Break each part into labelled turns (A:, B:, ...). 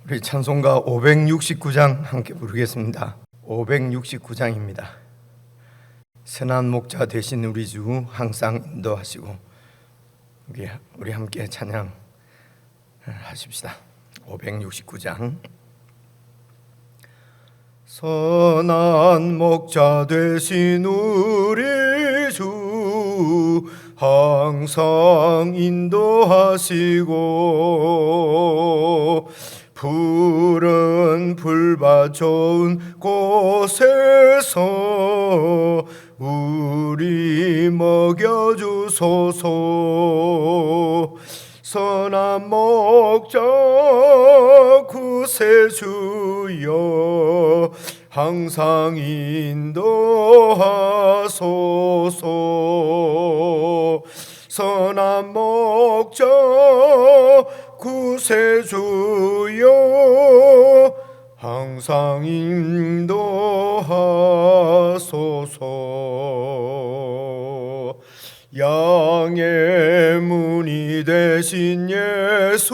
A: 우리 찬송가 569장 함께 부르겠습니다. 569장입니다. 선한 목자 되신 우리 주 항상 인도하시고, 우리 함께 찬양 하십시다. 569장. 선한 목자 되신 우리 주 항상 인도하시고, 푸른 풀밭 좋은 곳에서 우리 먹여주소서. 선한 목자 구세주여 항상 인도하소서. 선한 목자 구세주여 항상 인도하소서. 양의 문이 되신 예수여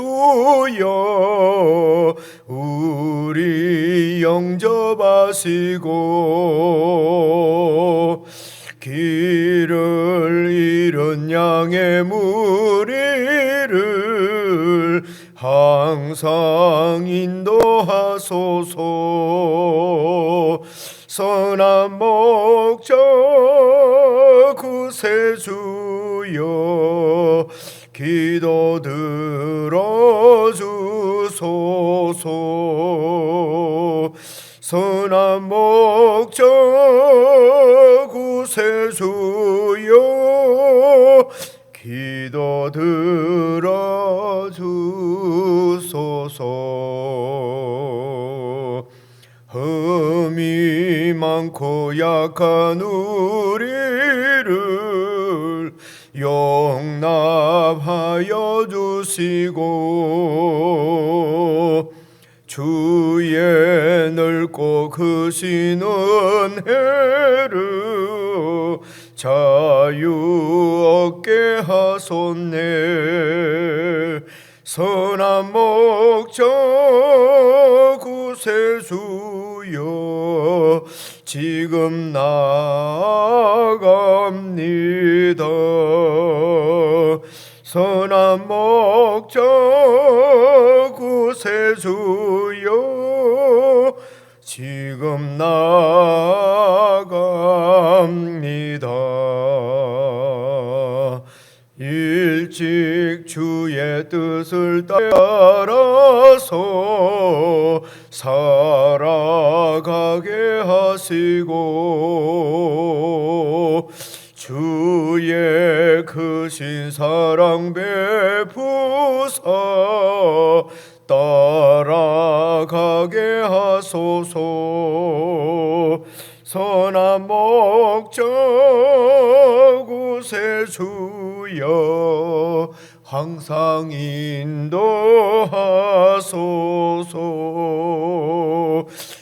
A: 우리 영접하시고, 길을 잃은 양의 무리를 항상 인도하소서. 선한 목자 구세주여 기도 들어주소서. 선한 목자 구세주여 기도 들어주소서. 흠이 많고 약한 우리를 용납하여 주시고, 주의 넓고 크신 은혜를 자유 얻게 하소서. 선한 목자 구세주여 지금 나아갑니다. 선한 목자 구세주여 지금 나아갑니다. 일찍 주의 뜻을 따라서 살아가게 하시고, 주의 크신 사랑 베푸사 따라가게 하소서. 선한 목자 구세주여 항상 인도하소서.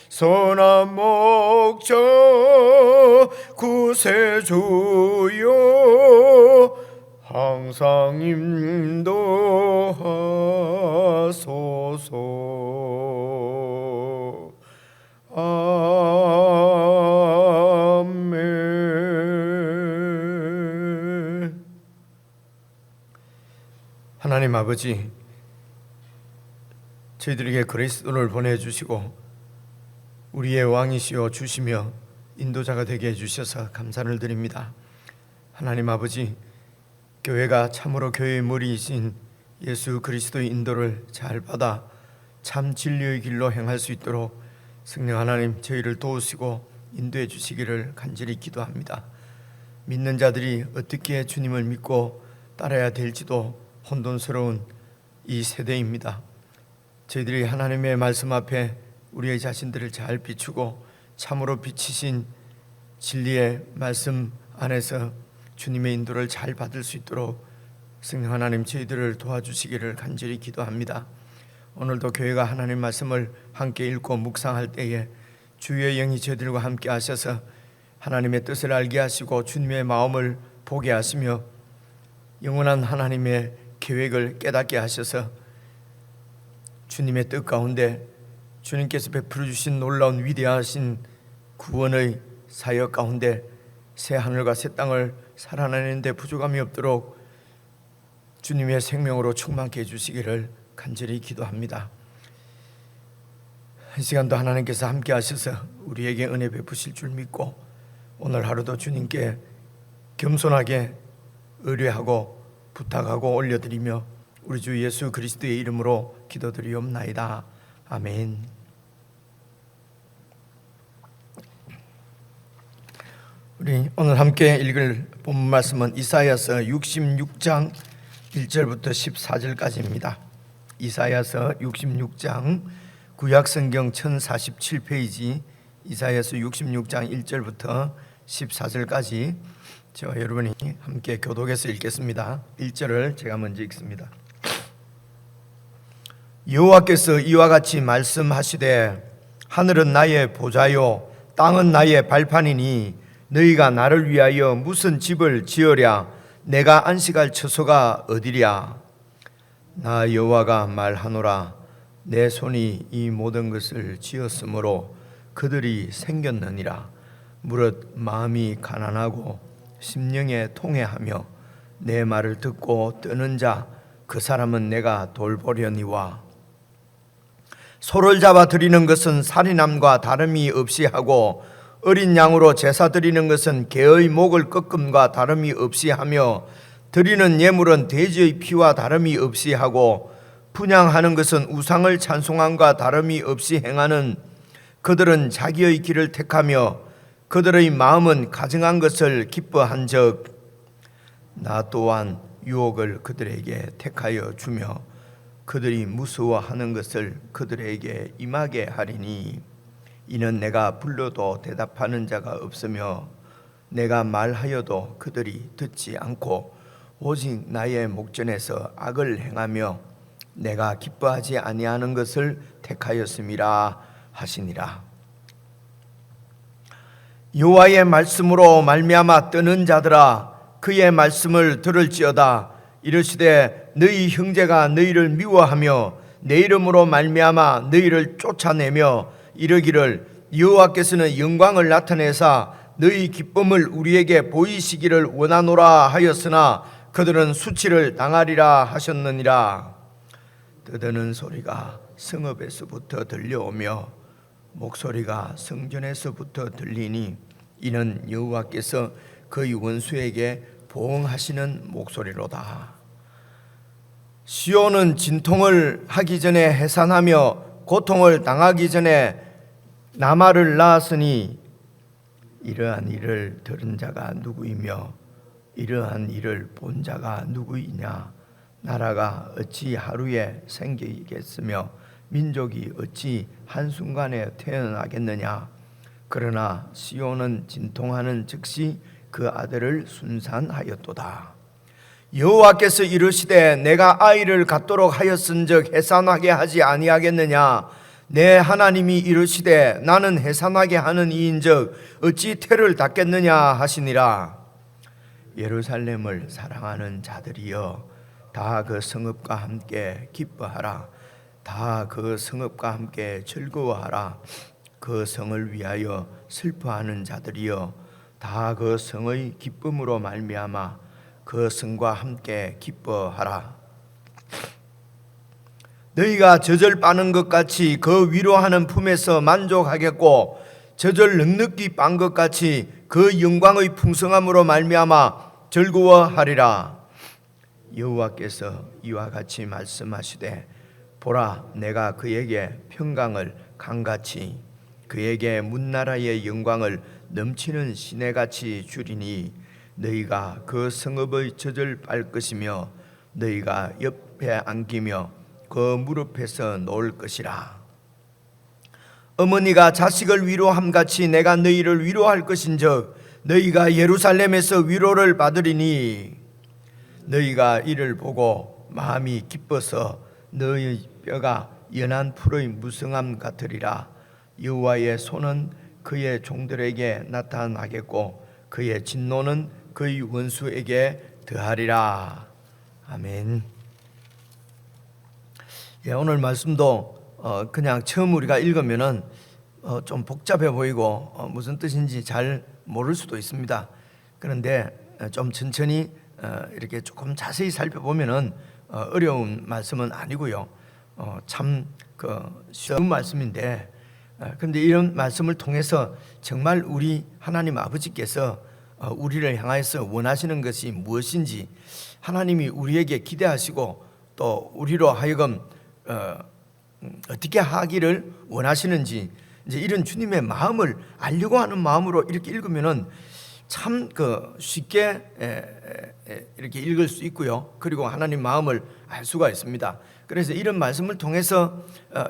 A: 선한 목자 구세주여 항상 인도하소서. 아멘. 하나님 아버지, 저희들에게 그리스도를 보내주시고 우리의 왕이시여 주시며 인도자가 되게 해주셔서 감사를 드립니다. 하나님 아버지, 교회가 참으로 교회의 머리이신 예수 그리스도의 인도를 잘 받아 참 진리의 길로 행할 수 있도록 성령 하나님 저희를 도우시고 인도해 주시기를 간절히 기도합니다. 믿는 자들이 어떻게 주님을 믿고 따라야 될지도 혼돈스러운 이 세대입니다. 저희들이 하나님의 말씀 앞에 우리의 자신들을 잘 비추고 참으로 비치신 진리의 말씀 안에서 주님의 인도를 잘 받을 수 있도록 성령 하나님 저희들을 도와주시기를 간절히 기도합니다. 오늘도 교회가 하나님 말씀을 함께 읽고 묵상할 때에 주의 영이 저희들과 함께 하셔서 하나님의 뜻을 알게 하시고 주님의 마음을 보게 하시며 영원한 하나님의 계획을 깨닫게 하셔서 주님의 뜻 가운데 주님께서 베풀어 주신 놀라운 위대하신 구원의 사역 가운데 새 하늘과 새 땅을 살아내는 데 부족함이 없도록 주님의 생명으로 충만케 해주시기를 간절히 기도합니다. 이 시간도 하나님께서 함께 하셔서 우리에게 은혜 베푸실 줄 믿고 오늘 하루도 주님께 겸손하게 의뢰하고 부탁하고 올려드리며 우리 주 예수 그리스도의 이름으로 기도드리옵나이다. 아멘. 우리 오늘 함께 읽을 본문 말씀은 이사야서 66장 1절부터 14절까지입니다. 이사야서 66장 구약성경 1047페이지 이사야서 66장 1절부터 14절까지 저와 여러분이 함께 교독해서 읽겠습니다. 1절을 제가 먼저 읽습니다. 여호와께서 이와 같이 말씀하시되 하늘은 나의 보좌요 땅은 나의 발판이니 너희가 나를 위하여 무슨 집을 지으랴 내가 안식할 처소가 어디랴. 나 여호와가 말하노라 내 손이 이 모든 것을 지었으므로 그들이 생겼느니라. 무릇 마음이 가난하고 심령에 통회하며 내 말을 듣고 뜨는 자 그 사람은 내가 돌보려니와. 소를 잡아 드리는 것은 살인함과 다름이 없이 하고 어린 양으로 제사 드리는 것은 개의 목을 꺾음과 다름이 없이 하며 드리는 예물은 돼지의 피와 다름이 없이 하고 분향하는 것은 우상을 찬송함과 다름이 없이 행하는 그들은 자기의 길을 택하며 그들의 마음은 가증한 것을 기뻐한즉 나 또한 유혹을 그들에게 택하여 주며 그들이 무서워하는 것을 그들에게 임하게 하리니 이는 내가 불러도 대답하는 자가 없으며 내가 말하여도 그들이 듣지 않고 오직 나의 목전에서 악을 행하며 내가 기뻐하지 아니하는 것을 택하였음이라 하시니라. 여호와의 말씀으로 말미암아 뜨는 자들아 그의 말씀을 들을지어다. 이르시되 너희 형제가 너희를 미워하며 내 이름으로 말미암아 너희를 쫓아내며 이르기를 여호와께서는 영광을 나타내사 너희 기쁨을 우리에게 보이시기를 원하노라 하였으나 그들은 수치를 당하리라 하셨느니라. 떠드는 소리가 성읍에서부터 들려오며 목소리가 성전에서부터 들리니 이는 여호와께서 그의 원수에게 보응하시는 목소리로다. 시온은 진통을 하기 전에 해산하며 고통을 당하기 전에 나말을 낳았으니 이러한 일을 들은 자가 누구이며 이러한 일을 본 자가 누구이냐. 나라가 어찌 하루에 생기겠으며 민족이 어찌 한순간에 태어나겠느냐. 그러나 시온은 진통하는 즉시 그 아들을 순산하였도다. 여호와께서 이르시되 내가 아이를 갖도록 하였은즉 해산하게 하지 아니하겠느냐. 내 하나님이 이르시되 나는 해산하게 하는 이인즉 어찌 태를 닫겠느냐 하시니라. 예루살렘을 사랑하는 자들이여 다 그 성읍과 함께 기뻐하라. 다 그 성읍과 함께 즐거워하라. 그 성을 위하여 슬퍼하는 자들이여 다 그 성의 기쁨으로 말미암아 그 성과 함께 기뻐하라. 너희가 젖을 빠는 것 같이 그 위로하는 품에서 만족하겠고 젖을 넉넉히 빤 것 같이 그 영광의 풍성함으로 말미암아 즐거워하리라. 여호와께서 이와 같이 말씀하시되 보라 내가 그에게 평강을 강같이 그에게 문나라의 영광을 넘치는 시내같이 주리니 너희가 그 성읍의 젖을 빨 것이며 너희가 옆에 안기며 그 무릎에서 놓을 것이라. 어머니가 자식을 위로함같이 내가 너희를 위로할 것인즉 너희가 예루살렘에서 위로를 받으리니 너희가 이를 보고 마음이 기뻐서 너희 뼈가 연한 풀의 무성함 같으리라. 여호와의 손은 그의 종들에게 나타나겠고 그의 진노는 그의 원수에게 더하리라. 아멘. 오늘 말씀도 그냥 처음 우리가 읽으면은 좀 복잡해 보이고 무슨 뜻인지 잘 모를 수도 있습니다. 그런데 좀 천천히 이렇게 조금 자세히 살펴보면은 어려운 말씀은 아니고요. 참 쉬운 말씀인데, 그런데 이런 말씀을 통해서 정말 우리 하나님 아버지께서 우리를 향하여서 원하시는 것이 무엇인지, 하나님이 우리에게 기대하시고 또 우리로 하여금 어떻게 하기를 원하시는지, 이제 이런 주님의 마음을 알려고 하는 마음으로 이렇게 읽으면은 참 쉽게 이렇게 읽을 수 있고요. 그리고 하나님 마음을 알 수가 있습니다. 그래서 이런 말씀을 통해서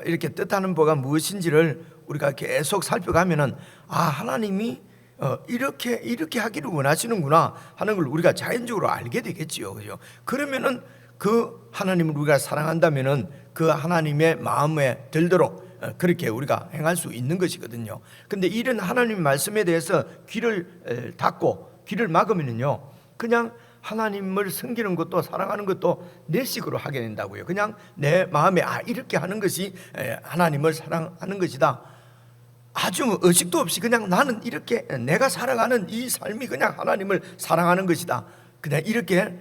A: 이렇게 뜻하는 바가 무엇인지를 우리가 계속 살펴가면은 하나님이 이렇게 하기를 원하시는구나 하는 걸 우리가 자연적으로 알게 되겠지요, 그죠? 그러면은 그 하나님을 우리가 사랑한다면은 그 하나님의 마음에 들도록 그렇게 우리가 행할 수 있는 것이거든요. 근데 이런 하나님 말씀에 대해서 귀를 닫고 귀를 막으면은요, 그냥 하나님을 섬기는 것도 사랑하는 것도 내 식으로 하게 된다고요. 그냥 내 마음에 이렇게 하는 것이 하나님을 사랑하는 것이다. 아주 의식도 없이 그냥 나는 이렇게 내가 살아가는 이 삶이 그냥 하나님을 사랑하는 것이다. 그냥 이렇게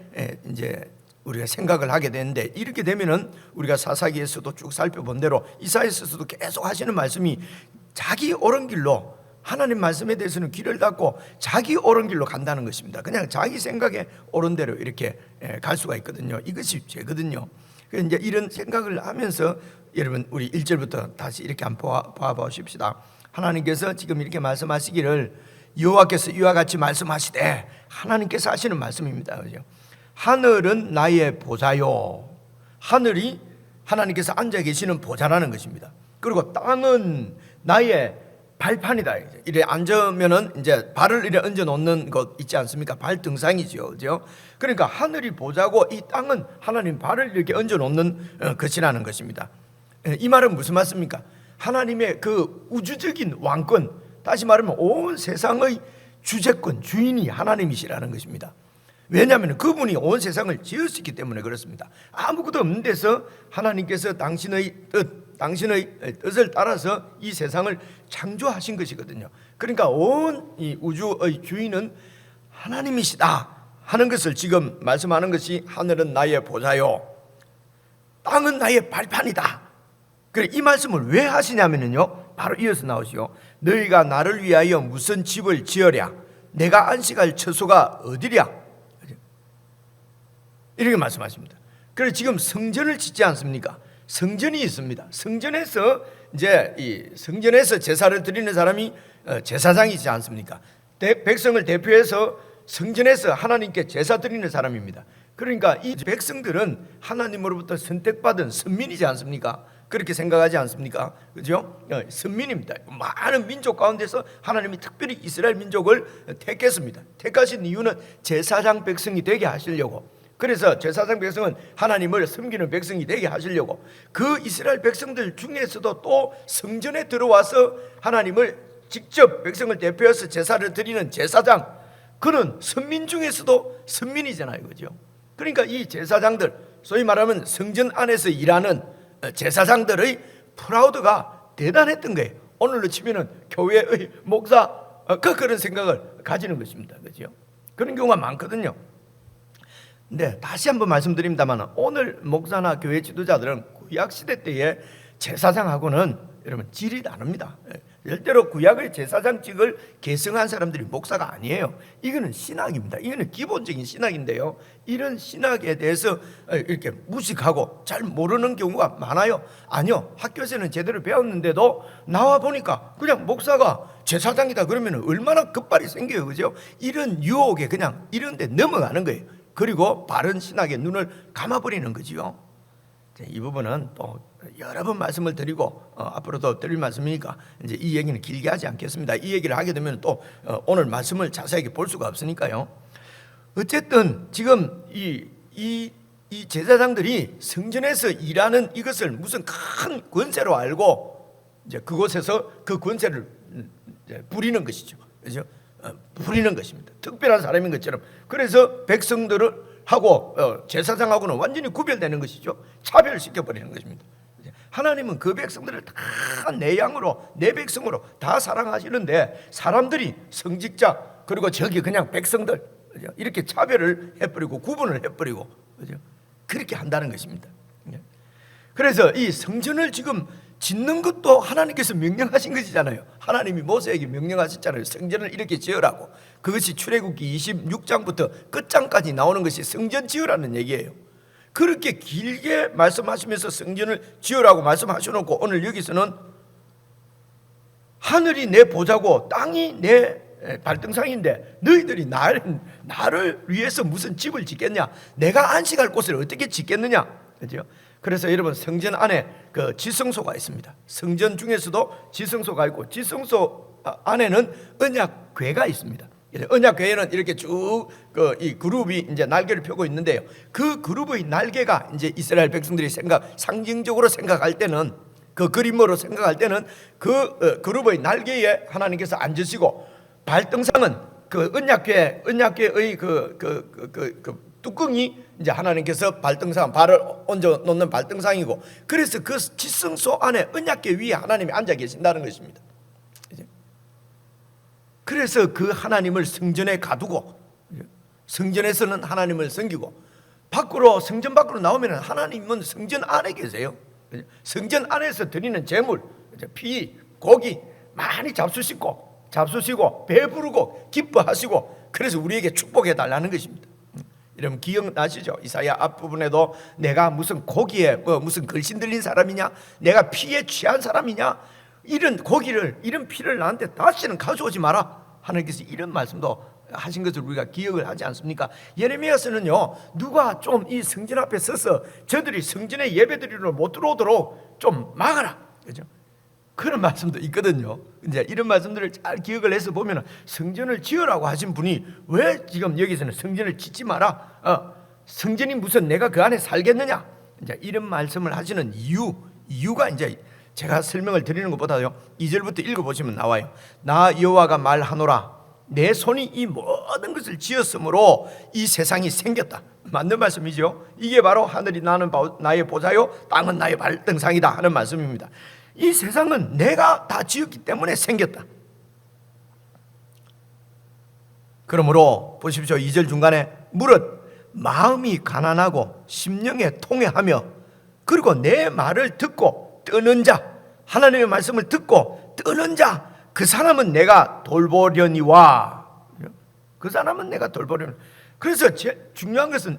A: 이제 우리가 생각을 하게 되는데, 이렇게 되면은 우리가 사사기에서도 쭉 살펴본 대로 이사야서도 계속 하시는 말씀이 자기 옳은 길로, 하나님 말씀에 대해서는 귀를 닫고 자기 옳은 길로 간다는 것입니다. 그냥 자기 생각에 옳은 대로 이렇게 갈 수가 있거든요. 이것이 죄거든요. 그래서 이제 이런 생각을 하면서 여러분 우리 1절부터 다시 이렇게 한번 봐보십시다. 하나님께서 지금 이렇게 말씀하시기를, 여호와께서 이와 같이 말씀하시되, 하나님께서 하시는 말씀입니다. 그죠? 하늘은 나의 보좌요. 하늘이 하나님께서 앉아 계시는 보좌라는 것입니다. 그리고 땅은 나의 발판이다. 이래 앉으면은 이제 발을 이래 얹어 놓는 것 있지 않습니까? 발 등상이죠, 그죠? 그러니까 하늘이 보좌고 이 땅은 하나님 발을 이렇게 얹어 놓는 것이라는 것입니다. 이 말은 무슨 말씀입니까? 하나님의 그 우주적인 왕권, 다시 말하면 온 세상의 주재권, 주인이 하나님이시라는 것입니다. 왜냐하면 그분이 온 세상을 지으셨기 때문에 그렇습니다. 아무것도 없는 데서 하나님께서 당신의 뜻을 따라서 이 세상을 창조하신 것이거든요. 그러니까 온 이 우주의 주인은 하나님이시다 하는 것을 지금 말씀하는 것이, 하늘은 나의 보좌요, 땅은 나의 발판이다. 그래, 이 말씀을 왜 하시냐면요, 바로 이어서 나오시오. 너희가 나를 위하여 무슨 집을 지으랴? 내가 안식할 처소가 어디랴? 이렇게 말씀하십니다. 그래서 지금 성전을 짓지 않습니까? 성전이 있습니다. 성전에서 제사를 드리는 사람이 제사장이지 않습니까? 백성을 대표해서 성전에서 하나님께 제사 드리는 사람입니다. 그러니까 이 백성들은 하나님으로부터 선택받은 선민이지 않습니까? 그렇게 생각하지 않습니까? 그죠? 선민입니다. 많은 민족 가운데서 하나님이 특별히 이스라엘 민족을 택했습니다. 택하신 이유는 제사장 백성이 되게 하시려고. 그래서 제사장 백성은 하나님을 섬기는 백성이 되게 하시려고, 그 이스라엘 백성들 중에서도 또 성전에 들어와서 하나님을 직접 백성을 대표해서 제사를 드리는 제사장, 그는 선민 중에서도 선민이잖아요, 그죠? 그러니까 이 제사장들, 소위 말하면 성전 안에서 일하는 제사장들의 프라우드가 대단했던 거예요. 오늘로 치면은 교회의 목사 그런 생각을 가지는 것입니다, 그죠? 그런 경우가 많거든요. 근데 다시 한번 말씀드립니다만, 오늘 목사나 교회 지도자들은 구약시대 때의 제사장하고는 여러분 질이 다릅니다. 절대로 구약의 제사장직을 계승한 사람들이 목사가 아니에요. 이거는 신학입니다. 이거는 기본적인 신학인데요, 이런 신학에 대해서 이렇게 무식하고 잘 모르는 경우가 많아요. 아니요, 학교에서는 제대로 배웠는데도 나와 보니까 그냥 목사가 제사장이다 그러면 얼마나 급발이 생겨요, 그죠? 이런 유혹에 그냥 이런 데 넘어가는 거예요. 그리고 바른 신학의 눈을 감아버리는 거지요. 이 부분은 또 여러 번 말씀을 드리고 앞으로도 드릴 말씀이니까 이제 이 얘기는 길게 하지 않겠습니다. 이 얘기를 하게 되면 또 오늘 말씀을 자세하게 볼 수가 없으니까요. 어쨌든 지금 이 제사장들이 성전에서 일하는 이것을 무슨 큰 권세로 알고 이제 그곳에서 그 권세를 부리는 것이죠, 그렇죠? 부리는 것입니다. 특별한 사람인 것처럼. 그래서 백성들을 하고 제사장하고는 완전히 구별되는 것이죠. 차별시켜버리는 것입니다. 하나님은 그 백성들을 다 내 양으로, 내 백성으로 다 사랑하시는데 사람들이 성직자 그리고 저기 그냥 백성들 이렇게 차별을 해버리고 구분을 해버리고 그렇게 한다는 것입니다. 그래서 이 성전을 지금 짓는 것도 하나님께서 명령하신 것이잖아요. 하나님이 모세에게 명령하셨잖아요. 성전을 이렇게 지으라고. 그것이 출애굽기 26장부터 끝장까지 나오는 것이 성전 지으라는 얘기예요. 그렇게 길게 말씀하시면서 성전을 지으라고 말씀하셔놓고 오늘 여기서는 하늘이 내 보좌고 땅이 내 발등상인데 너희들이 나를 위해서 무슨 집을 짓겠냐? 내가 안식할 곳을 어떻게 짓겠느냐? 그죠? 그래서 여러분 성전 안에 그 지성소가 있습니다. 성전 중에서도 지성소가 있고 지성소 안에는 언약궤가 있습니다. 언약궤에는 이렇게 쭉 이 그룹이 이제 날개를 펴고 있는데요. 그 그룹의 날개가 이제 이스라엘 백성들이 상징적으로 생각할 때는 그 그림으로 생각할 때는 그 그룹의 날개에 하나님께서 앉으시고 발등상은 그 언약궤의 그 뚜껑이 이제 하나님께서 발등상 발을 얹어 놓는 발등상이고 그래서 그 지성소 안에 언약궤 위에 하나님이 앉아 계신다는 것입니다. 그래서 그 하나님을 성전에 가두고 성전에서는 하나님을 섬기고 밖으로 성전 밖으로 나오면 하나님은 성전 안에 계세요. 성전 안에서 드리는 제물, 피, 고기 많이 잡수시고 배부르고 기뻐하시고 그래서 우리에게 축복해 달라는 것입니다. 여러분 기억나시죠? 이사야 앞부분에도 내가 무슨 고기에 무슨 걸신 들린 사람이냐, 내가 피에 취한 사람이냐, 이런 고기를 이런 피를 나한테 다시는 가져오지 마라. 하나님께서 이런 말씀도 하신 것을 우리가 기억을 하지 않습니까? 예레미야서는요, 누가 좀 이 성전 앞에 서서 저들이 성전에 예배드리러 못 들어오도록 좀 막아라, 그죠? 그런 말씀도 있거든요. 이제 이런 말씀들을 잘 기억을 해서 보면 성전을 지으라고 하신 분이 왜 지금 여기서는 성전을 짓지 마라, 성전이 무슨 내가 그 안에 살겠느냐, 이제 이런 말씀을 하시는 이유가 이제 제가 설명을 드리는 것보다요 2절부터 읽어보시면 나와요. 나 여호와가 말하노라, 내 손이 이 모든 것을 지었으므로 이 세상이 생겼다. 맞는 말씀이죠. 이게 바로 하늘이 나의 보좌요 땅은 나의 발등상이다 하는 말씀입니다. 이 세상은 내가 다 지었기 때문에 생겼다. 그러므로 보십시오. 2절 중간에 무릇 마음이 가난하고 심령에 통회하며 그리고 내 말을 듣고 뜨는 자, 하나님의 말씀을 듣고 뜨는 자, 그 사람은 내가 돌보려니와. 그 사람은 내가 돌보려니. 그래서 중요한 것은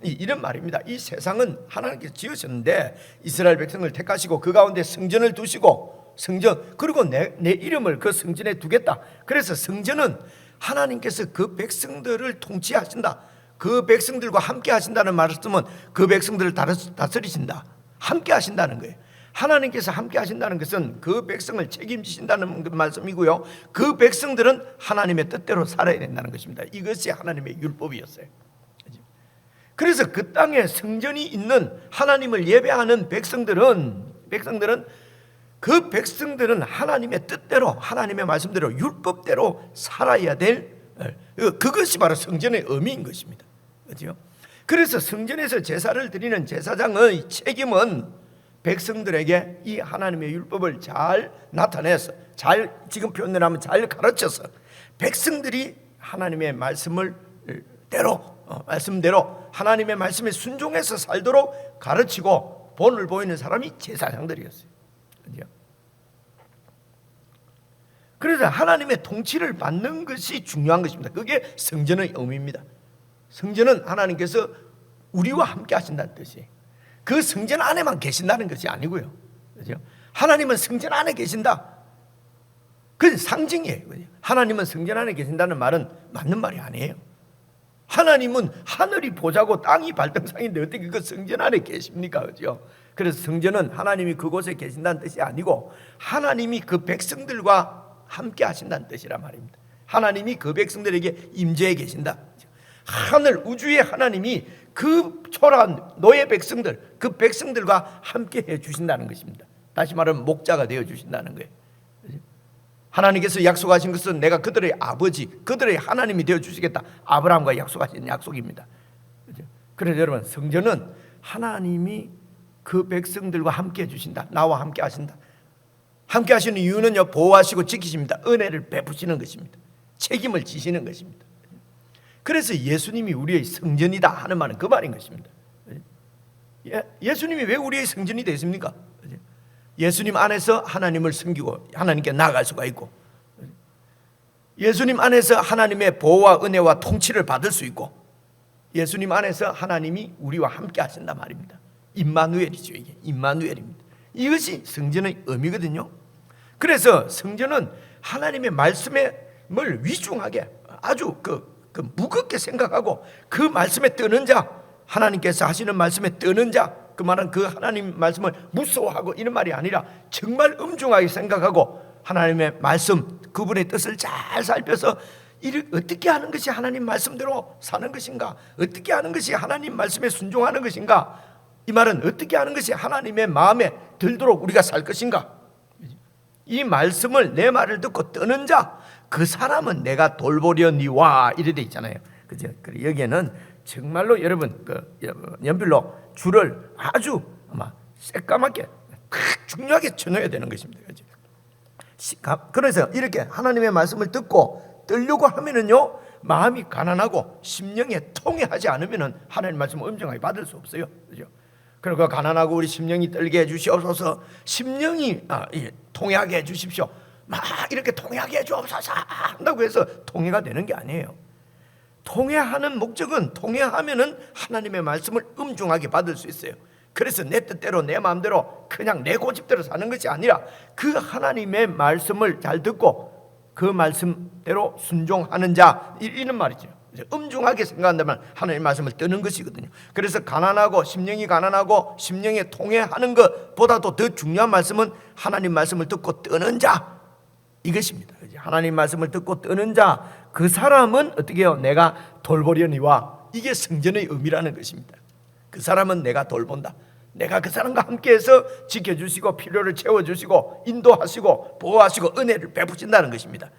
A: 이런 말입니다. 이 세상은 하나님께서 지으셨는데 이스라엘 백성을 택하시고 그 가운데 성전을 두시고 성전, 그리고 내 이름을 그 성전에 두겠다. 그래서 성전은 하나님께서 그 백성들을 통치하신다. 그 백성들과 함께 하신다는 말씀은 그 백성들을 다스리신다, 함께 하신다는 거예요. 하나님께서 함께 하신다는 것은 그 백성을 책임지신다는 말씀이고요, 그 백성들은 하나님의 뜻대로 살아야 된다는 것입니다. 이것이 하나님의 율법이었어요. 그래서 그 땅에 성전이 있는 하나님을 예배하는 백성들은 하나님의 뜻대로, 하나님의 말씀대로, 율법대로 살아야 될, 그것이 바로 성전의 의미인 것입니다. 그렇죠? 그래서 성전에서 제사를 드리는 제사장의 책임은 백성들에게 이 하나님의 율법을 잘 나타내서, 잘, 지금 표현을 하면 잘 가르쳐서 백성들이 하나님의 말씀대로 하나님의 말씀에 순종해서 살도록 가르치고 본을 보이는 사람이 제사장들이었어요. 그래서 하나님의 통치를 받는 것이 중요한 것입니다. 그게 성전의 의미입니다. 성전은 하나님께서 우리와 함께 하신다는 뜻이에요. 그 성전 안에만 계신다는 것이 아니고요, 그렇죠? 하나님은 성전 안에 계신다, 그건 상징이에요. 하나님은 성전 안에 계신다는 말은 맞는 말이 아니에요. 하나님은 하늘이 보좌고 땅이 발등상인데 어떻게 그 성전 안에 계십니까? 그렇죠? 그래서 성전은 하나님이 그곳에 계신다는 뜻이 아니고 하나님이 그 백성들과 함께 하신다는 뜻이란 말입니다. 하나님이 그 백성들에게 임재해 계신다. 하늘 우주의 하나님이 그 초라한 노예 백성들, 그 백성들과 함께 해 주신다는 것입니다. 다시 말하면 목자가 되어 주신다는 거예요. 하나님께서 약속하신 것은 내가 그들의 아버지, 그들의 하나님이 되어 주시겠다, 아브라함과 약속하신 약속입니다. 그래서 여러분, 성전은 하나님이 그 백성들과 함께 해주신다. 나와 함께 하신다. 함께 하시는 이유는요, 보호하시고 지키십니다. 은혜를 베푸시는 것입니다. 책임을 지시는 것입니다. 그래서 예수님이 우리의 성전이다 하는 말은 그 말인 것입니다. 예수님이 왜 우리의 성전이 되십니까? 예수님 안에서 하나님을 섬기고 하나님께 나아갈 수가 있고, 예수님 안에서 하나님의 보호와 은혜와 통치를 받을 수 있고, 예수님 안에서 하나님이 우리와 함께 하신단 말입니다. 임마누엘이죠. 이게 임마누엘입니다. 이것이 성전의 의미거든요. 그래서 성전은 하나님의 말씀을 위중하게 아주 무겁게 생각하고, 그 말씀에 뜨는 자, 하나님께서 하시는 말씀에 뜨는 자, 그 말은 그 하나님 말씀을 무서워하고 이런 말이 아니라 정말 엄중하게 생각하고 하나님의 말씀, 그분의 뜻을 잘 살펴서 어떻게 하는 것이 하나님 말씀대로 사는 것인가, 어떻게 하는 것이 하나님 말씀에 순종하는 것인가, 이 말은 어떻게 하는 것이 하나님의 마음에 들도록 우리가 살 것인가, 이 말씀을 내 말을 듣고 뜨는 자, 그 사람은 내가 돌보려니와 이래 돼 있잖아요. 그죠? 여기에는 정말로 여러분 연필로 줄을 아주 아마 새까맣게 중요하게 쳐넣어야 되는 것입니다. 그죠? 그래서 이렇게 하나님의 말씀을 듣고 뜨려고 하면은요, 마음이 가난하고 심령에 통해하지 않으면은 하나님 말씀을 엄정하게 받을 수 없어요. 그죠? 그러니까 가난하고 우리 심령이 떨게 해주시옵소서, 심령이 통해하게 해주십시오, 막 이렇게 통해하게 해주옵소서 한다고 해서 통해가 되는 게 아니에요. 통해하는 목적은, 통해하면은 하나님의 말씀을 엄중하게 받을 수 있어요. 그래서 내 뜻대로 내 마음대로 그냥 내 고집대로 사는 것이 아니라 그 하나님의 말씀을 잘 듣고 그 말씀대로 순종하는 자, 이런 말이죠. 엄중하게 생각한다면 하나님의 말씀을 뜨는 것이거든요. 그래서 가난하고 심령이 가난하고 심령에 통해하는 것보다도 더 중요한 말씀은 하나님 말씀을 듣고 뜨는 자, 이것입니다. 하나님 말씀을 듣고 뜨는 자, 그 사람은 어떻게 해요? 내가 돌보려니와, 이게 성전의 의미라는 것입니다. 그 사람은 내가 돌본다. 내가 그 사람과 함께해서 지켜주시고 필요를 채워주시고 인도하시고 보호하시고 은혜를 베푸신다는 것입니다.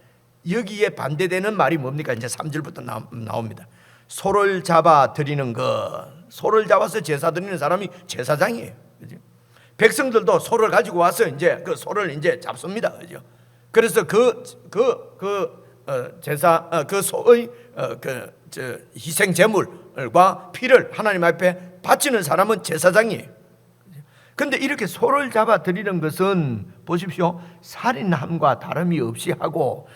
A: 여기에 반대되는 말이 뭡니까? 이제 3절부터 나옵니다. 소를 잡아 드리는 것. 소를 잡아서 제사 드리는 사람이 제사장이에요. 그죠? 백성들도 소를 가지고 와서 이제 그 소를 이제 잡습니다. 그죠? 그래서 그 소의 희생 제물과 피를 하나님 앞에 바치는 사람은 제사장이에요. 근데 이렇게 소를 잡아 드리는 것은 보십시오, 살인함과 다름이 없이 하고,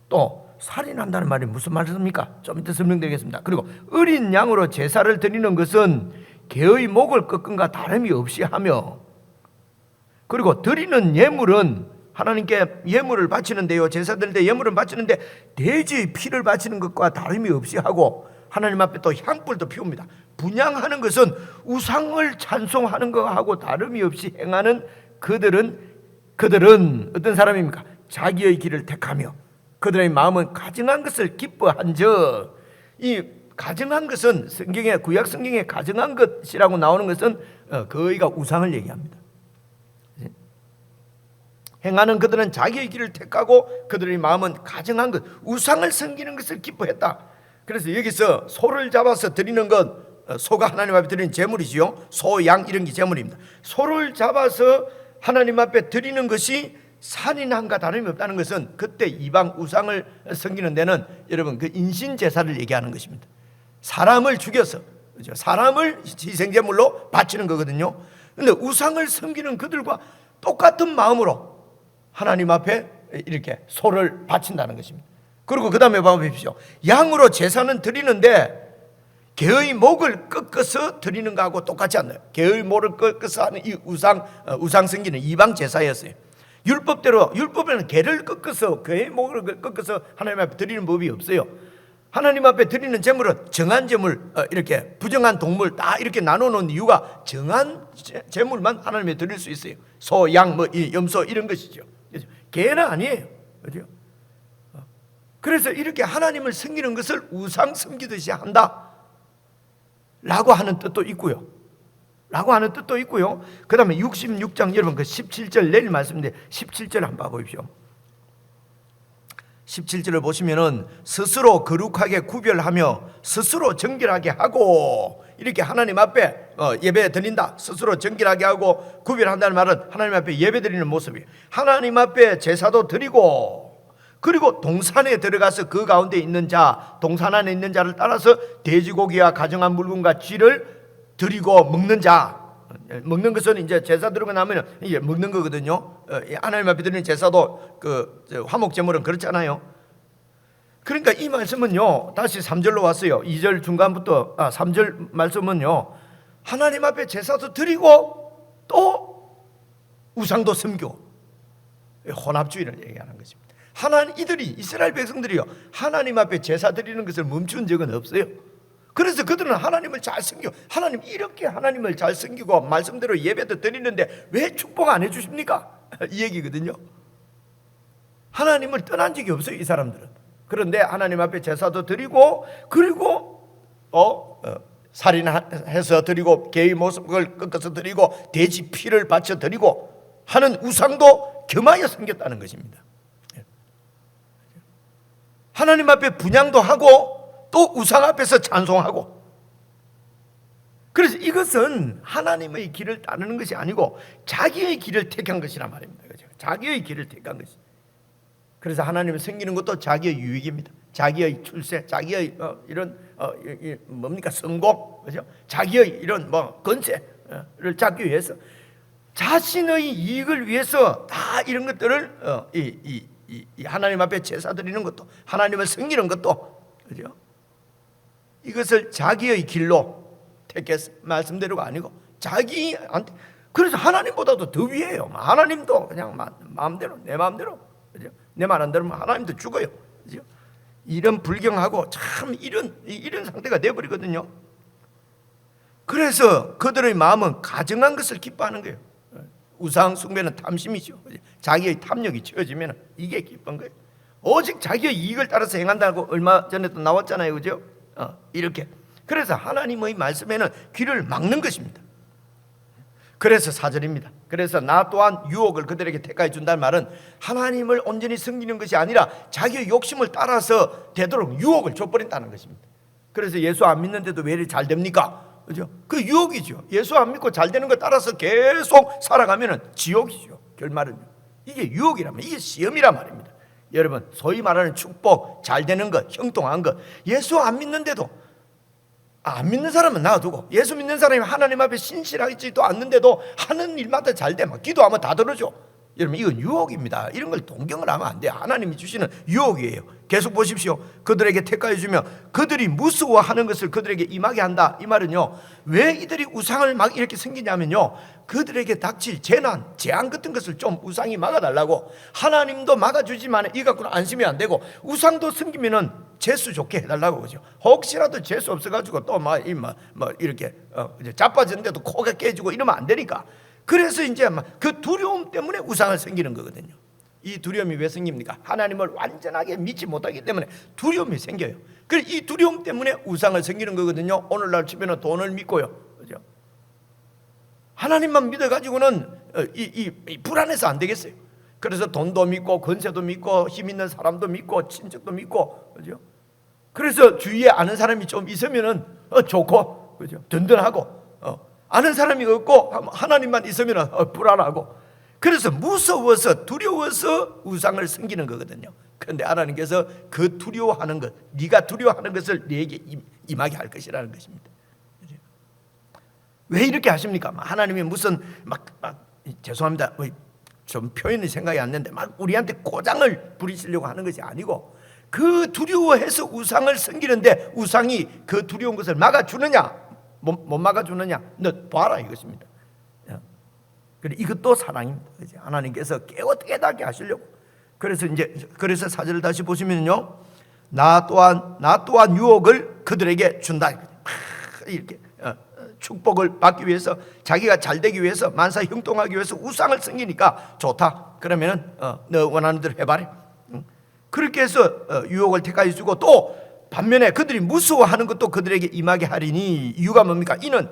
A: 또 살인한다는 말이 무슨 말입니까? 좀 이따 설명드리겠습니다. 그리고 어린 양으로 제사를 드리는 것은 개의 목을 꺾음과 다름이 없이 하며, 그리고 드리는 예물은 하나님께 예물을 바치는데요, 제사 드릴 때 예물을 바치는데 돼지의 피를 바치는 것과 다름이 없이 하고, 하나님 앞에 또 향불도 피웁니다. 분향하는 것은 우상을 찬송하는 것하고 다름이 없이 행하는 그들은 어떤 사람입니까? 자기의 길을 택하며 그들의 마음은 가증한 것을 기뻐한즉, 이 가증한 것은 성경에, 구약 성경에 가증한 것이라고 나오는 것은 그의가 우상을 얘기합니다. 행하는 그들은 자기의 길을 택하고 그들의 마음은 가증한 것, 우상을 섬기는 것을 기뻐했다. 그래서 여기서 소를 잡아서 드리는 것, 소가 하나님 앞에 드리는 제물이지요. 소, 양 이런 게 제물입니다. 소를 잡아서 하나님 앞에 드리는 것이 살인함과 다름이 없다는 것은, 그때 이방 우상을 섬기는 데는 여러분 그 인신 제사를 얘기하는 것입니다. 사람을 죽여서, 그렇죠? 사람을 희생 제물로 바치는 거거든요. 그런데 우상을 섬기는 그들과 똑같은 마음으로 하나님 앞에 이렇게 소를 바친다는 것입니다. 그리고 그 다음에 봐보십시오. 양으로 제사는 드리는데 개의 목을 꺾어서 드리는 거하고 똑같지 않나요? 개의 목을 꺾어서 하는 이 우상 섬기는 이방 제사였어요. 율법에는 개를 꺾어서, 개의 목을 꺾어서 하나님 앞에 드리는 법이 없어요. 하나님 앞에 드리는 제물은 정한 제물, 이렇게 부정한 동물 다 이렇게 나눠놓은 이유가 정한 제물만 하나님에 드릴 수 있어요. 소, 양, 염소 이런 것이죠. 개는 아니에요. 그렇죠? 그래서 이렇게 하나님을 섬기는 것을 우상 섬기듯이 한다 라고 하는 뜻도 있고요. 그 다음에 66장 여러분 그 17절 내일 말씀인데 17절 한번 봐보십시오. 17절을 보시면은 스스로 거룩하게 구별하며 스스로 정결하게 하고, 이렇게 하나님 앞에 예배 드린다, 스스로 정결하게 하고 구별한다는 말은 하나님 앞에 예배 드리는 모습이에요. 하나님 앞에 제사도 드리고, 그리고 동산에 들어가서 그 가운데 있는 자, 동산 안에 있는 자를 따라서 돼지고기와 가정한 물건과 쥐를 드리고 먹는 자, 먹는 것은 이제 제사 드리고 나면 이게 먹는 거거든요. 하나님 앞에 드리는 제사도 그 화목 제물은 그렇잖아요. 그러니까 이 말씀은요, 다시 3절로 왔어요. 2절 중간부터 3절 말씀은요, 하나님 앞에 제사도 드리고 또 우상도 섬기고, 혼합주의를 얘기하는 것입니다. 이들이, 이스라엘 백성들이요, 하나님 앞에 제사 드리는 것을 멈춘 적은 없어요. 그래서 그들은 하나님을 잘 섬겨, 하나님 이렇게 하나님을 잘 섬기고 말씀대로 예배도 드리는데 왜 축복 안 해주십니까? 이 얘기거든요. 하나님을 떠난 적이 없어요, 이 사람들은. 그런데 하나님 앞에 제사도 드리고, 그리고 살인해서 드리고, 개의 모습을 꺾어서 드리고, 돼지 피를 바쳐 드리고 하는 우상도 겸하여 섬겼다는 것입니다. 하나님 앞에 분향도 하고 또 우상 앞에서 찬송하고. 그래서 이것은 하나님의 길을 따르는 것이 아니고 자기의 길을 택한 것이란 말입니다. 그렇죠? 자기의 길을 택한 것이. 그래서 하나님을 섬기는 것도 자기의 유익입니다. 자기의 출세, 자기의 이런 뭡니까, 성공, 그렇죠? 자기의 이런 건세를 잡기 위해서, 자신의 이익을 위해서 다 이런 것들을 이 하나님 앞에 제사 드리는 것도, 하나님을 섬기는 것도, 그죠? 이것을 자기의 길로 택했어. 말씀대로가 아니고 자기한테. 그래서 하나님보다도 더 위에요. 하나님도 그냥 마음대로, 내 마음대로, 그죠? 내 말 안 들으면 하나님도 죽어요, 그죠? 이런 불경하고 참 이런 상태가 되어버리거든요. 그래서 그들의 마음은 가증한 것을 기뻐하는 거예요. 우상 숭배는 탐심이죠. 자기의 탐욕이 채워지면 이게 기쁜 거예요. 오직 자기의 이익을 따라서 행한다고 얼마 전에도 나왔잖아요, 그죠? 이렇게. 그래서 하나님의 말씀에는 귀를 막는 것입니다. 그래서 4절입니다. 그래서 나 또한 유혹을 그들에게 택하여 준다는 말은 하나님을 온전히 섬기는 것이 아니라 자기의 욕심을 따라서 되도록 유혹을 줘버린다는 것입니다. 그래서 예수 안 믿는데도 왜 이렇게 잘 됩니까? 그죠? 그 유혹이죠. 예수 안 믿고 잘 되는 것 따라서 계속 살아가면은 지옥이죠. 결말은요. 이게 유혹이란 말이에요. 이게 시험이란 말입니다. 여러분, 소위 말하는 축복, 잘 되는 것, 형통한 것, 예수 안 믿는데도, 안 믿는 사람은 놔두고 예수 믿는 사람이 하나님 앞에 신실하지도 않는데도 하는 일마다 잘 돼, 막 기도하면 다 들어줘. 여러분, 이건 유혹입니다. 이런 걸 동경을 하면 안 돼요. 하나님이 주시는 유혹이에요. 계속 보십시오. 그들에게 택하여 주며 그들이 무서워하는 것을 그들에게 임하게 한다. 이 말은요, 왜 이들이 우상을 막 이렇게 섬기냐면요, 그들에게 닥칠 재난, 재앙 같은 것을 좀 우상이 막아달라고. 하나님도 막아주지만 이 갖고는 안심이 안 되고, 우상도 섬기면은 재수 좋게 해달라고. 그죠? 혹시라도 재수 없어가지고 또 이렇게 자빠졌는데도 코가 깨지고 이러면 안 되니까. 그래서 이제 그 두려움 때문에 우상을 섬기는 거거든요. 이 두려움이 왜 생깁니까? 하나님을 완전하게 믿지 못하기 때문에 두려움이 생겨요. 그래서 이 두려움 때문에 우상을 섬기는 거거든요. 오늘날 치면은 돈을 믿고요, 그죠? 하나님만 믿어가지고는 이 불안해서 안 되겠어요. 그래서 돈도 믿고 권세도 믿고 힘 있는 사람도 믿고 친척도 믿고, 그죠? 그래서 주위에 아는 사람이 좀 있으면은 좋고, 그죠? 든든하고, 아는 사람이 없고 하나님만 있으면 불안하고. 그래서 무서워서 두려워서 우상을 섬기는 거거든요. 그런데 하나님께서 그 두려워하는 것, 네가 두려워하는 것을 네게 임하게 할 것이라는 것입니다. 왜 이렇게 하십니까? 하나님이 무슨 죄송합니다, 좀 표현이 생각이 안 나는데 막 우리한테 고장을 부리시려고 하는 것이 아니고, 그 두려워해서 우상을 섬기는데 우상이 그 두려운 것을 막아주느냐 못 막아주느냐, 너 봐라 이것입니다. 그래, 이것도 사랑입니다. 하나님께서 깨닫게 하시려고. 그래서 4절을 다시 보시면요, 나 또한 유혹을 그들에게 준다. 이렇게 축복을 받기 위해서, 자기가 잘 되기 위해서, 만사 형통하기 위해서 우상을 섬기니까 좋다. 그러면은 너 원하는 대로 해봐라. 그렇게 해서 유혹을 택하여 주고, 또 반면에 그들이 무서워하는 것도 그들에게 임하게 하리니, 이유가 뭡니까? 이는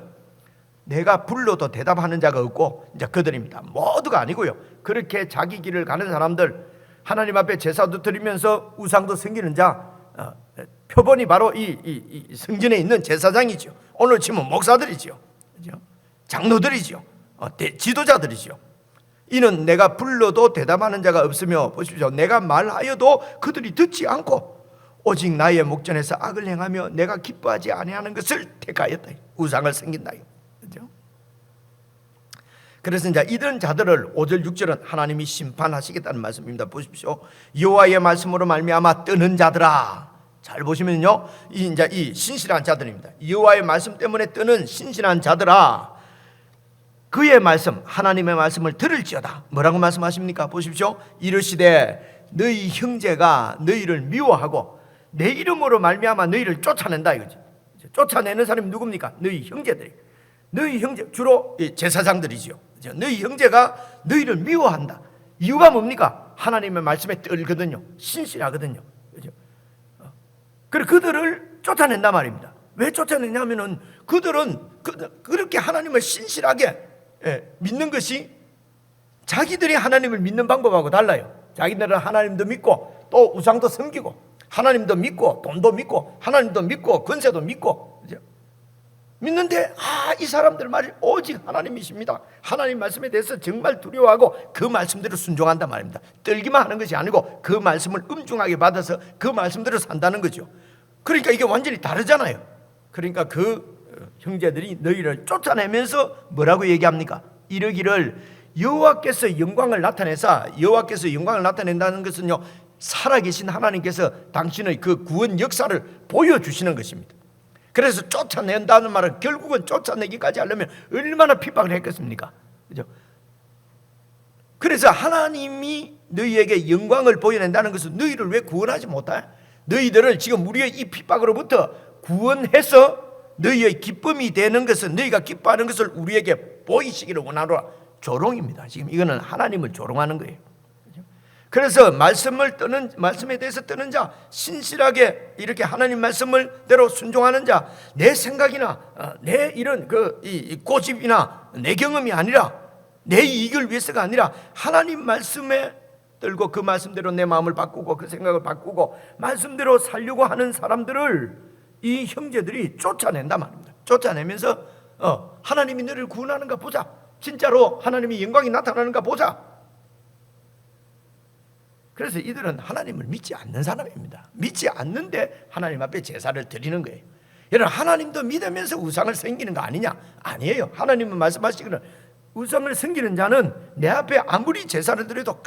A: 내가 불러도 대답하는 자가 없고, 이제 그들입니다. 모두가 아니고요. 그렇게 자기 길을 가는 사람들, 하나님 앞에 제사도 드리면서 우상도 섬기는 자, 표본이 바로 이 성전에 있는 제사장이죠. 오늘 치면 목사들이죠. 그죠? 장로들이죠. 지도자들이죠. 이는 내가 불러도 대답하는 자가 없으며, 보십시오, 내가 말하여도 그들이 듣지 않고 오직 나의 목전에서 악을 행하며 내가 기뻐하지 아니하는 것을 택하였다. 우상을 섬긴다. 그죠? 그래서 이제 이런 자들을 5절 6절은 하나님이 심판하시겠다는 말씀입니다. 보십시오. 여호와의 말씀으로 말미암아 뜨는 자들아. 잘 보시면요, 이제 이 신실한 자들입니다. 여호와의 말씀 때문에 뜨는 신실한 자들아, 그의 말씀, 하나님의 말씀을 들을지어다. 뭐라고 말씀하십니까? 보십시오. 이르시되 너희 형제가 너희를 미워하고 내 이름으로 말미암아 너희를 쫓아낸다 이거지. 쫓아내는 사람이 누굽니까? 너희 형제들이. 너희 형제, 주로 제사장들이지요. 너희 형제가 너희를 미워한다. 이유가 뭡니까? 하나님의 말씀에 떨거든요. 신실하거든요. 그죠? 그래서 그들을 쫓아낸단 말입니다. 왜 쫓아내냐면은 그들은 그렇게 하나님을 신실하게 믿는 것이 자기들이 하나님을 믿는 방법하고 달라요. 자기들은 하나님도 믿고 또 우상도 섬기고 하나님도 믿고 돈도 믿고 하나님도 믿고 권세도 믿고, 그죠? 믿는데 이 사람들 말이 오직 하나님이십니다. 하나님 말씀에 대해서 정말 두려워하고 그 말씀대로 순종한단 말입니다. 떨기만 하는 것이 아니고 그 말씀을 엄중하게 받아서 그 말씀대로 산다는 거죠. 그러니까 이게 완전히 다르잖아요. 그러니까 그 형제들이 너희를 쫓아내면서 뭐라고 얘기합니까? 이르기를 여호와께서 영광을 나타내사, 여호와께서 영광을 나타낸다는 것은요, 살아계신 하나님께서 당신의 그 구원 역사를 보여주시는 것입니다. 그래서 쫓아낸다는 말은 결국은 쫓아내기까지 하려면 얼마나 핍박을 했겠습니까? 그죠? 그래서 하나님이 너희에게 영광을 보여낸다는 것은 너희를 왜 구원하지 못해? 너희들을 지금 우리의 이 핍박으로부터 구원해서 너희의 기쁨이 되는 것은, 너희가 기뻐하는 것을 우리에게 보이시기를 원하노라. 조롱입니다. 지금 이거는 하나님을 조롱하는 거예요. 그래서 말씀에 대해서 뜨는 자, 신실하게 이렇게 하나님 말씀을대로 순종하는 자, 내 생각이나 내 이런 이 고집이나 내 경험이 아니라 내 이익을 위해서가 아니라 하나님 말씀에 들고 그 말씀대로 내 마음을 바꾸고 그 생각을 바꾸고 말씀대로 살려고 하는 사람들을 이 형제들이 쫓아낸단 말입니다. 쫓아내면서 하나님이 너를 구원하는가 보자. 진짜로 하나님의 영광이 나타나는가 보자. 그래서 이들은 하나님을 믿지 않는 사람입니다. 믿지 않는데 하나님 앞에 제사를 드리는 거예요. 여러분, 하나님도 믿으면서 우상을 섬기는 거 아니냐? 아니에요. 하나님은 말씀하시기를 우상을 섬기는 자는 내 앞에 아무리 제사를 드려도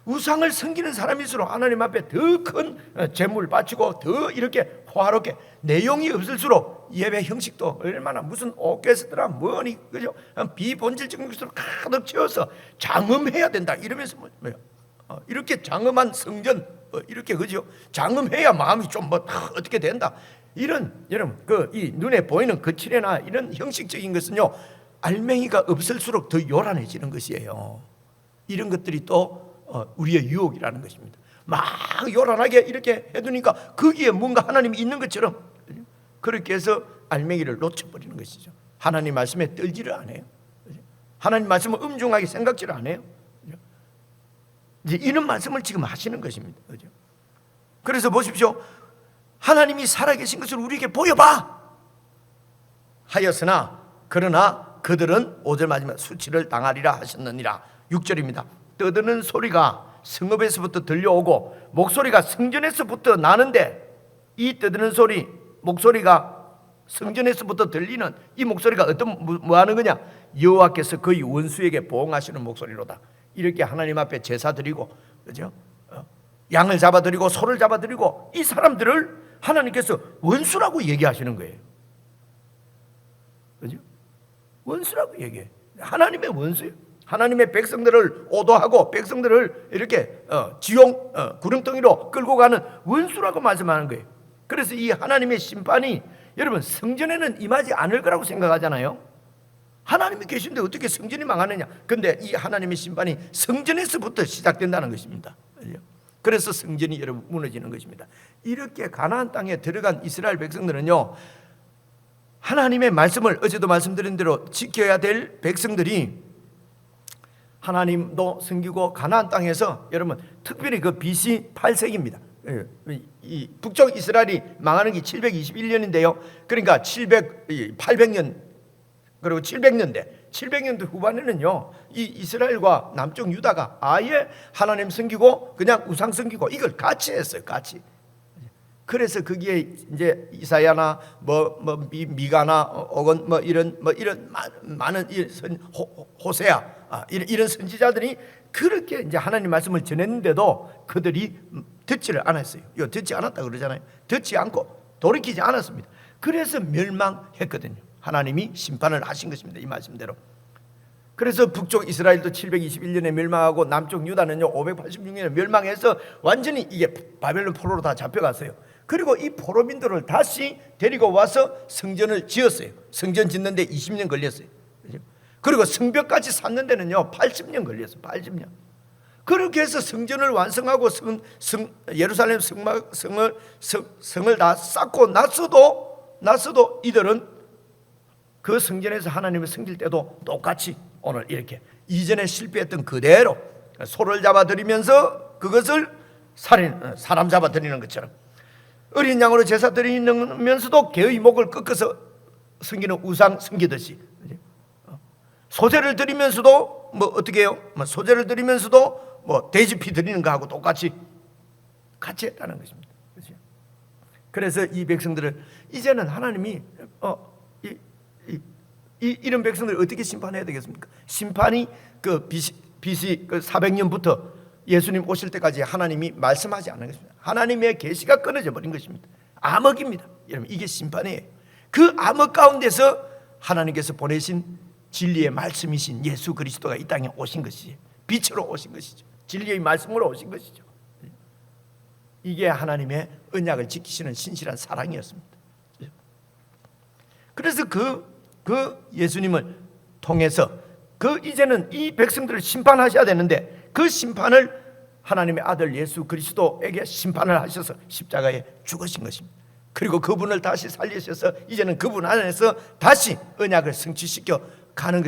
A: 우상을 섬기는 사람일수록 하나님 앞에 더 큰 제물 바치고 더 이렇게 호화롭게, 내용이 없을수록 예배 형식도 얼마나 무슨 오케스트라 뭐니, 그죠? 비본질적인 것으로 가득 채워서 장엄해야 된다 이러면서 뭐요? 이렇게 장엄한 성전 이렇게, 그죠? 장엄해야 마음이 좀 어떻게 된다. 이런, 여러분, 이 눈에 보이는 거칠애나 이런 형식적인 것은요, 알맹이가 없을수록 더 요란해지는 것이에요. 이런 것들이 또 우리의 유혹이라는 것입니다. 막 요란하게 이렇게 해두니까 거기에 뭔가 하나님이 있는 것처럼, 그렇게 해서 알맹이를 놓쳐버리는 것이죠. 하나님 말씀에 떨지를 안 해요. 하나님 말씀을 엄중하게 생각지를 안 해요. 이제 이런 말씀을 지금 하시는 것입니다. 그죠? 그래서 보십시오. 하나님이 살아계신 것을 우리에게 보여봐 하였으나 그러나 그들은 5절 마지막 수치를 당하리라 하셨느니라. 6절입니다. 떠드는 소리가 성읍에서부터 들려오고 목소리가 성전에서부터 나는데, 이 떠드는 소리, 목소리가 성전에서부터 들리는 이 목소리가 뭐 하는 거냐? 여호와께서 그의 원수에게 보응하시는 목소리로다. 이렇게 하나님 앞에 제사 드리고, 그죠? 양을 잡아 드리고 소를 잡아 드리고 이 사람들을 하나님께서 원수라고 얘기하시는 거예요. 그죠? 원수라고 얘기해. 하나님의 원수예요. 하나님의 백성들을 오도하고 백성들을 이렇게 지옥 구렁텅이로 끌고 가는 원수라고 말씀하는 거예요. 그래서 이 하나님의 심판이, 여러분, 성전에는 임하지 않을 거라고 생각하잖아요. 하나님이 계신데 어떻게 성전이 망하느냐? 근데 이 하나님의 심판이 성전에서부터 시작된다는 것입니다. 그래서 성전이 여러분 무너지는 것입니다. 이렇게 가나안 땅에 들어간 이스라엘 백성들은요, 하나님의 말씀을 어제도 말씀드린 대로 지켜야 될 백성들이 하나님도 섬기고 가나안 땅에서, 여러분, 특별히 그 BC 8세기입니다. 이 북쪽 이스라엘이 망하는 게 721년인데요. 그러니까 800년 그리고 700년대 후반에는요, 이 이스라엘과 남쪽 유다가 아예 하나님 섬기고 그냥 우상 섬기고 이걸 같이 했어요. 같이. 그래서 거기에 이제 이사야나 미가나 혹은 이런 많은 호세아 이런 선지자들이 그렇게 이제 하나님 말씀을 전했는데도 그들이 듣지를 않았어요. 듣지 않았다 그러잖아요. 듣지 않고 돌이키지 않았습니다. 그래서 멸망했거든요. 하나님이 심판을 하신 것입니다. 이 말씀대로. 그래서 북쪽 이스라엘도 721년에 멸망하고 남쪽 유다는요 586년에 멸망해서 완전히 이게 바벨론 포로로 다 잡혀갔어요. 그리고 이 포로민들을 다시 데리고 와서 성전을 지었어요. 성전 짓는데 20년 걸렸어요. 그리고 성벽까지 쌓는 데는요 80년 걸렸어요. 80년. 그렇게 해서 성전을 완성하고 예루살렘 성을 다 쌓고 났어도 이들은 그 성전에서 하나님을 섬길 때도 똑같이 오늘 이렇게 이전에 실패했던 그대로 소를 잡아드리면서 그것을 사람 잡아드리는 것처럼 어린 양으로 제사 드리면서도 개의 목을 꺾어서 섬기는 우상 섬기듯이 소제를 드리면서도 어떻게 해요? 소제를 드리면서도 돼지피 드리는 거하고 똑같이 같이 했다는 것입니다. 그래서 이 백성들을 이제는 하나님이 이런 백성들을 어떻게 심판해야 되겠습니까? 심판이 BC 400년부터 예수님 오실 때까지 하나님이 말씀하지 않는 것입니다. 하나님의 계시가 끊어져 버린 것입니다. 암흑입니다. 여러분 이게 심판이에요. 그 암흑 가운데서 하나님께서 보내신 진리의 말씀이신 예수 그리스도가 이 땅에 오신 것이죠. 빛으로 오신 것이죠. 진리의 말씀으로 오신 것이죠. 이게 하나님의 언약을 지키시는 신실한 사랑이었습니다. 그래서 그 예수님을 통해서 이제는 이 백성들을 심판하셔야 되는데 그 심판을 하나님의 아들 예수 그리스도에게 심판을 하셔서 십자가에 죽으신 것입니다. 그리고 그분을 다시 살리셔서 이제는 그분 안에서 다시 언약을 성취시켜 가는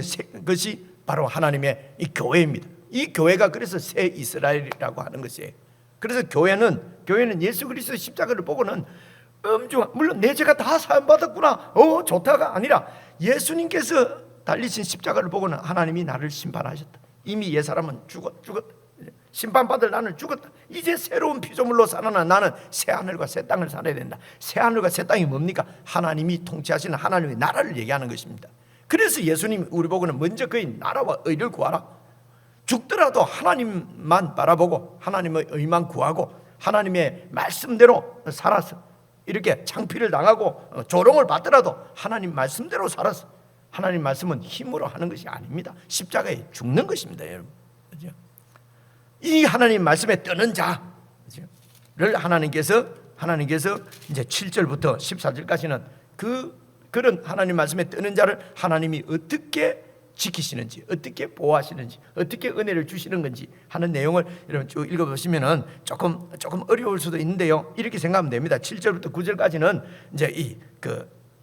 A: 것이 바로 하나님의 이 교회입니다. 이 교회가 그래서 새 이스라엘이라고 하는 것이에요. 그래서 교회는 예수 그리스도의 십자가를 보고는 물론 내 죄가 다 사함받았구나 좋다가 아니라 예수님께서 달리신 십자가를 보고는 하나님이 나를 심판하셨다. 이미 옛사람은 죽었다. 심판받을 나는 죽었다. 이제 새로운 피조물로 살아난 나는 새 하늘과 새 땅을 살아야 된다. 새 하늘과 새 땅이 뭡니까? 하나님이 통치하시는 하나님의 나라를 얘기하는 것입니다. 그래서 예수님이 우리 보고는 먼저 그의 나라와 의를 구하라. 죽더라도 하나님만 바라보고 하나님의 의만 구하고 하나님의 말씀대로 살아서 이렇게 창피를 당하고 조롱을 받더라도 하나님 말씀대로 살아서 하나님 말씀은 힘으로 하는 것이 아닙니다. 십자가에 죽는 것입니다, 여러분. 그렇죠? 이 하나님 말씀에 뜨는 자를 하나님께서 이제 7절부터 14절까지는 그런 하나님 말씀에 뜨는 자를 하나님이 어떻게 지키시는지, 어떻게 보호하시는지, 어떻게 은혜를 주시는 건지 하는 내용을 여러분 쭉 읽어보시면은 조금 어려울 수도 있는데요. 이렇게 생각하면 됩니다. 7절부터 9절까지는 이제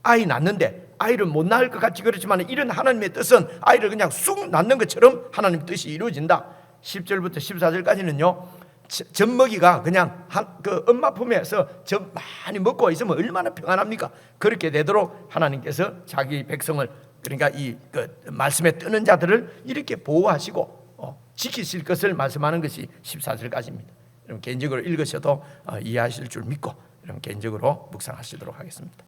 A: 아이 낳는데 아이를 못 낳을 것 같이 그렇지만 이런 하나님의 뜻은 아이를 그냥 쑥 낳는 것처럼 하나님 뜻이 이루어진다. 10절부터 14절까지는요. 젖먹이가 그냥 엄마 품에서 젖 많이 먹고 있으면 얼마나 평안합니까? 그렇게 되도록 하나님께서 자기 백성을 그러니까 말씀에 뜨는 자들을 이렇게 보호하시고 지키실 것을 말씀하는 것이 14절까지입니다. 여러분 개인적으로 읽으셔도 이해하실 줄 믿고 여러분 개인적으로 묵상하시도록 하겠습니다.